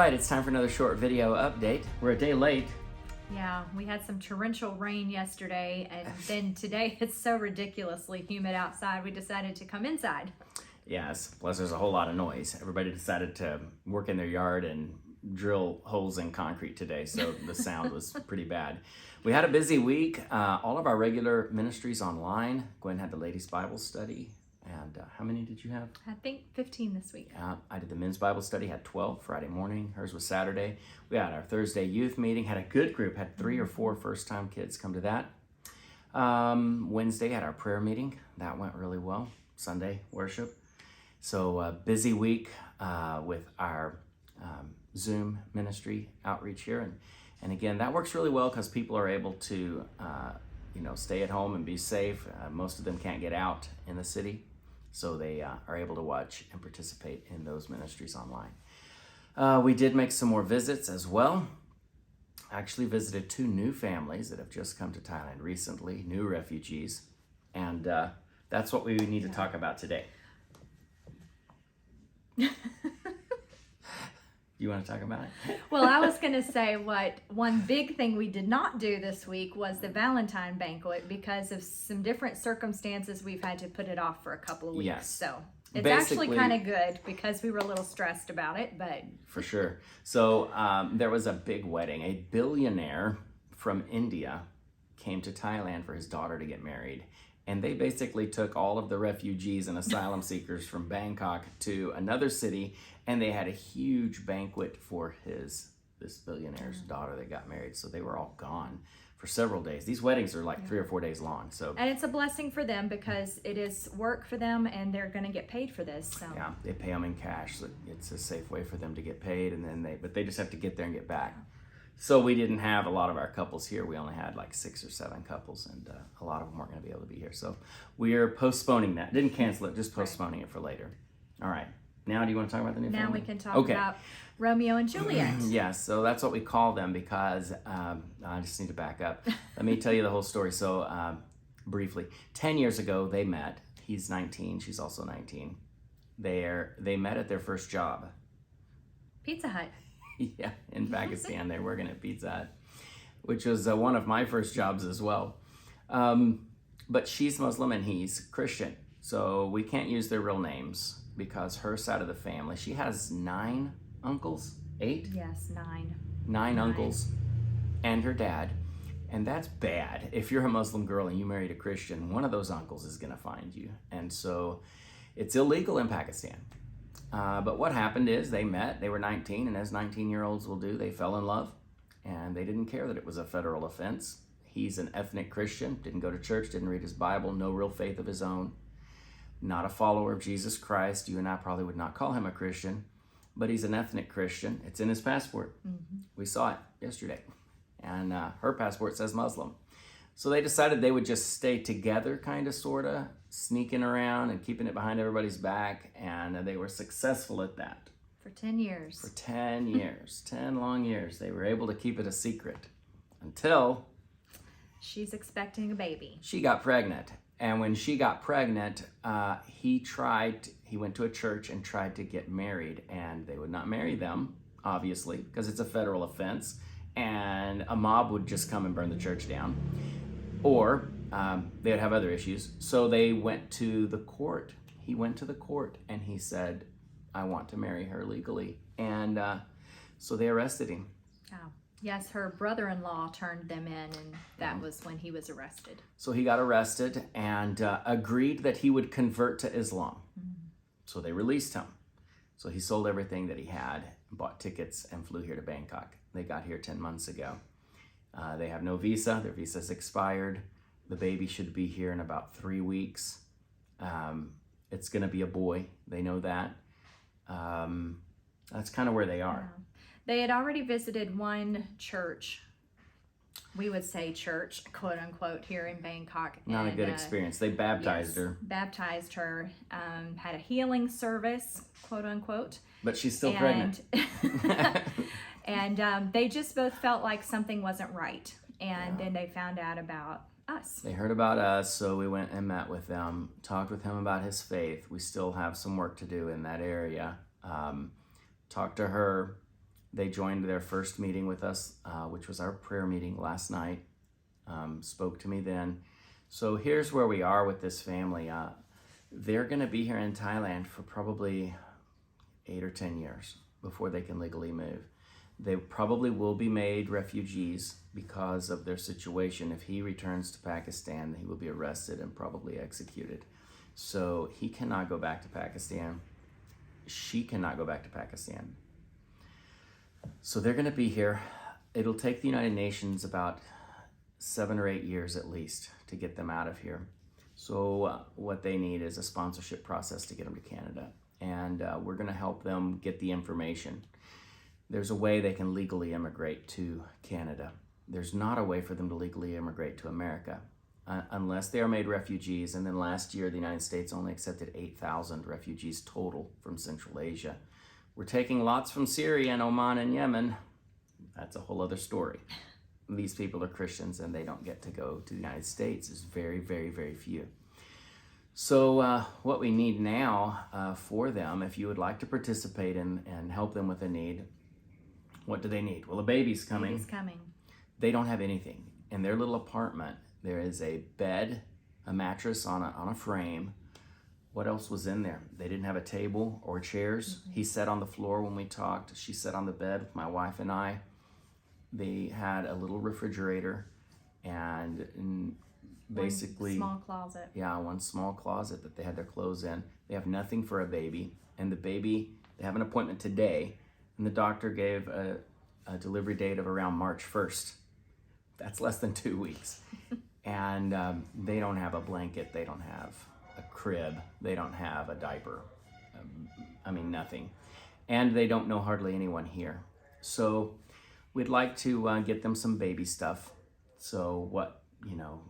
right, it's time for another short video update. We're a day late. Yeah, we had some torrential rain yesterday, and then today it's so ridiculously humid outside, we decided to come inside. Yes, plus there's a whole lot of noise. Everybody decided to work in their yard and drill holes in concrete today, so the sound was pretty bad. We had a busy week. All of our regular ministries online. Gwen had the ladies' Bible study. And how many did you have? I think 15 this week. I did the men's Bible study, had 12 Friday morning. Hers was Saturday. We had our Thursday youth meeting, had a good group, had 3 or 4 first-time kids come to that. Wednesday had our prayer meeting. That went really well. Sunday, worship. So busy week with our Zoom ministry outreach here. And again, that works really well because people are able to stay at home and be safe. Most of them can't get out in the city. So they are able to watch and participate in those ministries online. We did make some more visits as well. I actually visited 2 new families that have just come to Thailand recently, new refugees. And that's what we need to talk about today. You want to talk about it? Well, I was going to say one big thing we did not do this week was the Valentine banquet because of some different circumstances. We've had to put it off for a couple of weeks. Yes. So it's actually kind of good because we were a little stressed about it, but. For sure. So there was a big wedding. A billionaire from India came to Thailand for his daughter to get married. And they basically took all of the refugees and asylum seekers from Bangkok to another city, and they had a huge banquet for this billionaire's daughter that got married. So they were all gone for several days. These weddings are like 3 or 4 days long. So and it's a blessing for them because it is work for them, and they're going to get paid for this. So. Yeah, they pay them in cash. So it's a safe way for them to get paid, and then but they just have to get there and get back. So we didn't have a lot of our couples here. We only had like 6 or 7 couples, and a lot of them weren't going to be able to be here. So we're postponing that. Didn't cancel it, just postponing it for later. All right. Now, do you want to talk about the new family? Now we can talk about Romeo and Juliet. Yes, so that's what we call them because I just need to back up. Let me tell you the whole story. So briefly, 10 years ago they met. He's 19. She's also 19. They met at their first job. Pizza Hut. Yeah, in Pakistan, they're working at Pizza Hut, which was one of my first jobs as well. But she's Muslim and he's Christian, so we can't use their real names because her side of the family, she has 9 uncles, 8? Yes, 9. 9 uncles and her dad, and that's bad. If you're a Muslim girl and you married a Christian, one of those uncles is going to find you, and so it's illegal in Pakistan. But what happened is they met, they were 19, and as 19-year-olds will do, they fell in love, and they didn't care that it was a federal offense. He's an ethnic Christian, didn't go to church, didn't read his Bible, no real faith of his own, not a follower of Jesus Christ. You and I probably would not call him a Christian, but he's an ethnic Christian. It's in his passport. Mm-hmm. We saw it yesterday, and her passport says Muslim. So they decided they would just stay together, kind of, sort of, sneaking around and keeping it behind everybody's back, and they were successful at that. For 10 years. For 10 years, 10 long years. They were able to keep it a secret until... She's expecting a baby. She got pregnant, and when she got pregnant, he went to a church and tried to get married, and they would not marry them, obviously, because it's a federal offense, and a mob would just come and burn the church down. Or they'd have other issues. So they went to the court. He went to the court and he said, I want to marry her legally. And so they arrested him. Oh. Yes, her brother-in-law turned them in, and that was when he was arrested. So he got arrested and agreed that he would convert to Islam. Mm-hmm. So they released him. So he sold everything that he had, bought tickets, and flew here to Bangkok. They got here 10 months ago. They have no visa. Their visa's expired. The baby should be here in about 3 weeks. It's going to be a boy. They know that. That's kind of where they are. Yeah. They had already visited one church. We would say church, quote unquote, here in Bangkok. Not a good experience. They baptized her. Baptized her. Had a healing service, quote unquote. But she's still pregnant. And they just both felt like something wasn't right. And then they found out about us. They heard about us, so we went and met with them, talked with him about his faith. We still have some work to do in that area. Talked to her. They joined their first meeting with us, which was our prayer meeting last night. Spoke to me then. So here's where we are with this family. They're going to be here in Thailand for probably 8 or 10 years before they can legally move. They probably will be made refugees because of their situation. If he returns to Pakistan, he will be arrested and probably executed. So he cannot go back to Pakistan. She cannot go back to Pakistan. So they're going to be here. It'll take the United Nations about 7 or 8 years at least to get them out of here. So what they need is a sponsorship process to get them to Canada. And we're going to help them get the information. There's a way they can legally immigrate to Canada. There's not a way for them to legally immigrate to America unless they are made refugees. And then last year, the United States only accepted 8,000 refugees total from Central Asia. We're taking lots from Syria and Oman and Yemen. That's a whole other story. These people are Christians and they don't get to go to the United States. There's very, very, very few. So what we need now for them, if you would like to participate and help them with a need, what do they need? Well, a baby's coming. Baby's coming. They don't have anything. In their little apartment, there is a bed, a mattress on a frame. What else was in there? They didn't have a table or chairs. Mm-hmm. He sat on the floor when we talked. She sat on the bed with my wife and I. They had a little refrigerator and basically one small closet. Yeah, one small closet that they had their clothes in. They have nothing for a baby. And the baby, they have an appointment today. And the doctor gave a delivery date of around March 1st. That's less than 2 weeks. And they don't have a blanket. They don't have a crib. They don't have a diaper. Nothing. And they don't know hardly anyone here. So we'd like to get them some baby stuff. So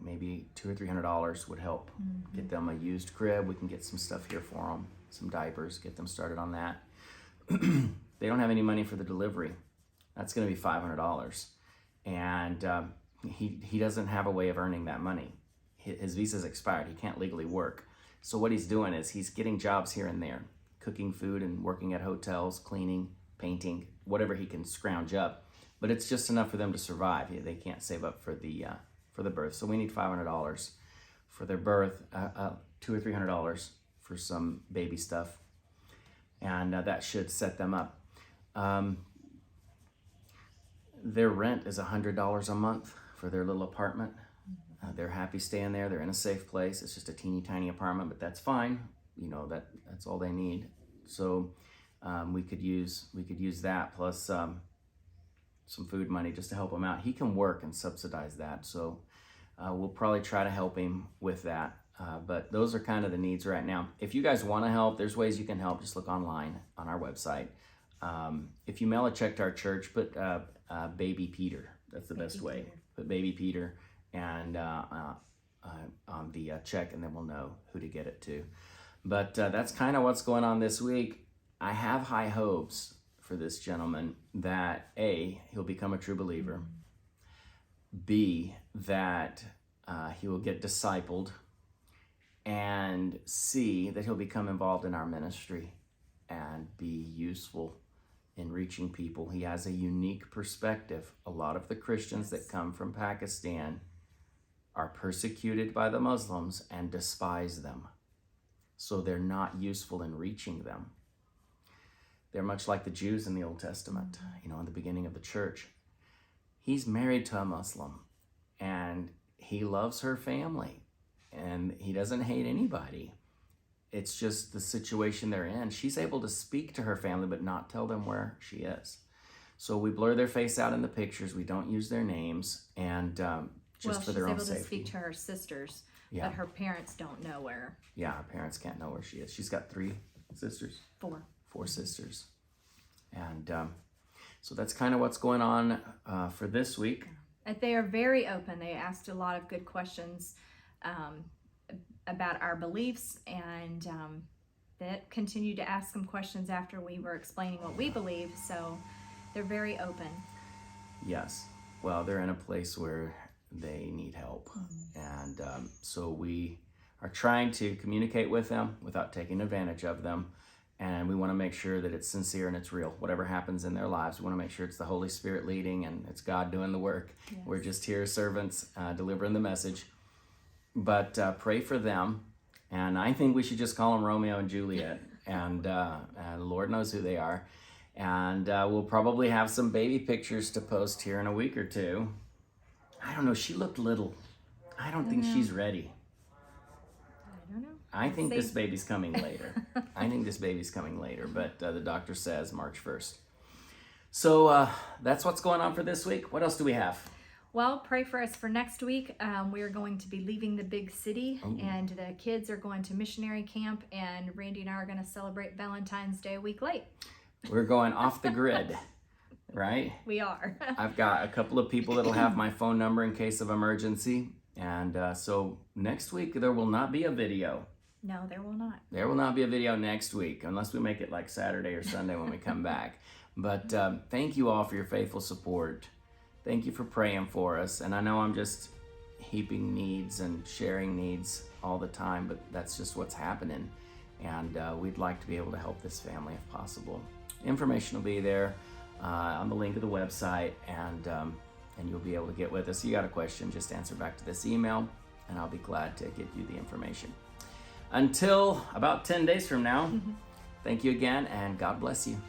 maybe $200 or $300 would help. Mm-hmm. Get them a used crib. We can get some stuff here for them. Some diapers. Get them started on that. They don't have any money for the delivery. That's going to be $500. And he doesn't have a way of earning that money. His visa's expired. He can't legally work. So what he's doing is he's getting jobs here and there, cooking food and working at hotels, cleaning, painting, whatever he can scrounge up. But it's just enough for them to survive. They can't save up for the birth. So we need $500 for their birth, $200 or $300 for some baby stuff. And that should set them up. Their rent is $100 a month for their little apartment. They're happy staying there. They're in a safe place. It's just a teeny tiny apartment, but that's fine. That's all they need. So we could use that plus some food money just to help him out. He can work and subsidize that. So we'll probably try to help him with that. But those are kind of the needs right now. If you guys want to help, there's ways you can help. Just look online on our website. If you mail a check to our church, put Baby Peter. That's the best way. Put Baby Peter and on the check, and then we'll know who to get it to. But that's kind of what's going on this week. I have high hopes for this gentleman that A, he'll become a true believer. B, that he will get discipled. And C, that he'll become involved in our ministry and be useful in reaching people. He has a unique perspective. A lot of the Christians that come from Pakistan are persecuted by the Muslims and despise them. So they're not useful in reaching them. They're much like the Jews in the Old Testament, in the beginning of the church. He's married to a Muslim and he loves her family and he doesn't hate anybody. It's just the situation they're in. She's able to speak to her family, but not tell them where she is. So we blur their face out in the pictures. We don't use their names, and just for their own safety. She's able to speak to her sisters, but her parents don't know where. Yeah, her parents can't know where she is. She's got 3 sisters. 4 sisters. And so that's kind of what's going on for this week. They are very open. They asked a lot of good questions about our beliefs, and that continued to ask some questions after we were explaining what we believe. So they're very open. Yes. Well, they're in a place where they need help. And so we are trying to communicate with them without taking advantage of them and we want to make sure that it's sincere and it's real. Whatever happens in their lives, we want to make sure it's the Holy Spirit leading and it's God doing the work. Yes. We're just here as servants delivering the message. But pray for them, and I think we should just call them Romeo and Juliet, and the Lord knows who they are. And we'll probably have some baby pictures to post here in a week or two. I don't know, she looked little. I don't think she's ready. I don't know. I think this baby's coming later. But the doctor says March 1st. So that's what's going on for this week. What else do we have? Well, pray for us for next week. We are going to be leaving the big city, and the kids are going to missionary camp, and Randy and I are going to celebrate Valentine's Day a week late. We're going off the grid, right? We are. I've got a couple of people that'll have my phone number in case of emergency. And so next week, there will not be a video. No, there will not. There will not be a video next week, unless we make it like Saturday or Sunday when we come back. But thank you all for your faithful support. Thank you for praying for us. And I know I'm just heaping needs and sharing needs all the time, but that's just what's happening. And we'd like to be able to help this family if possible. Information will be there on the link of the website, and you'll be able to get with us. You got a question, just answer back to this email, and I'll be glad to get you the information. Until about 10 days from now, thank you again, and God bless you.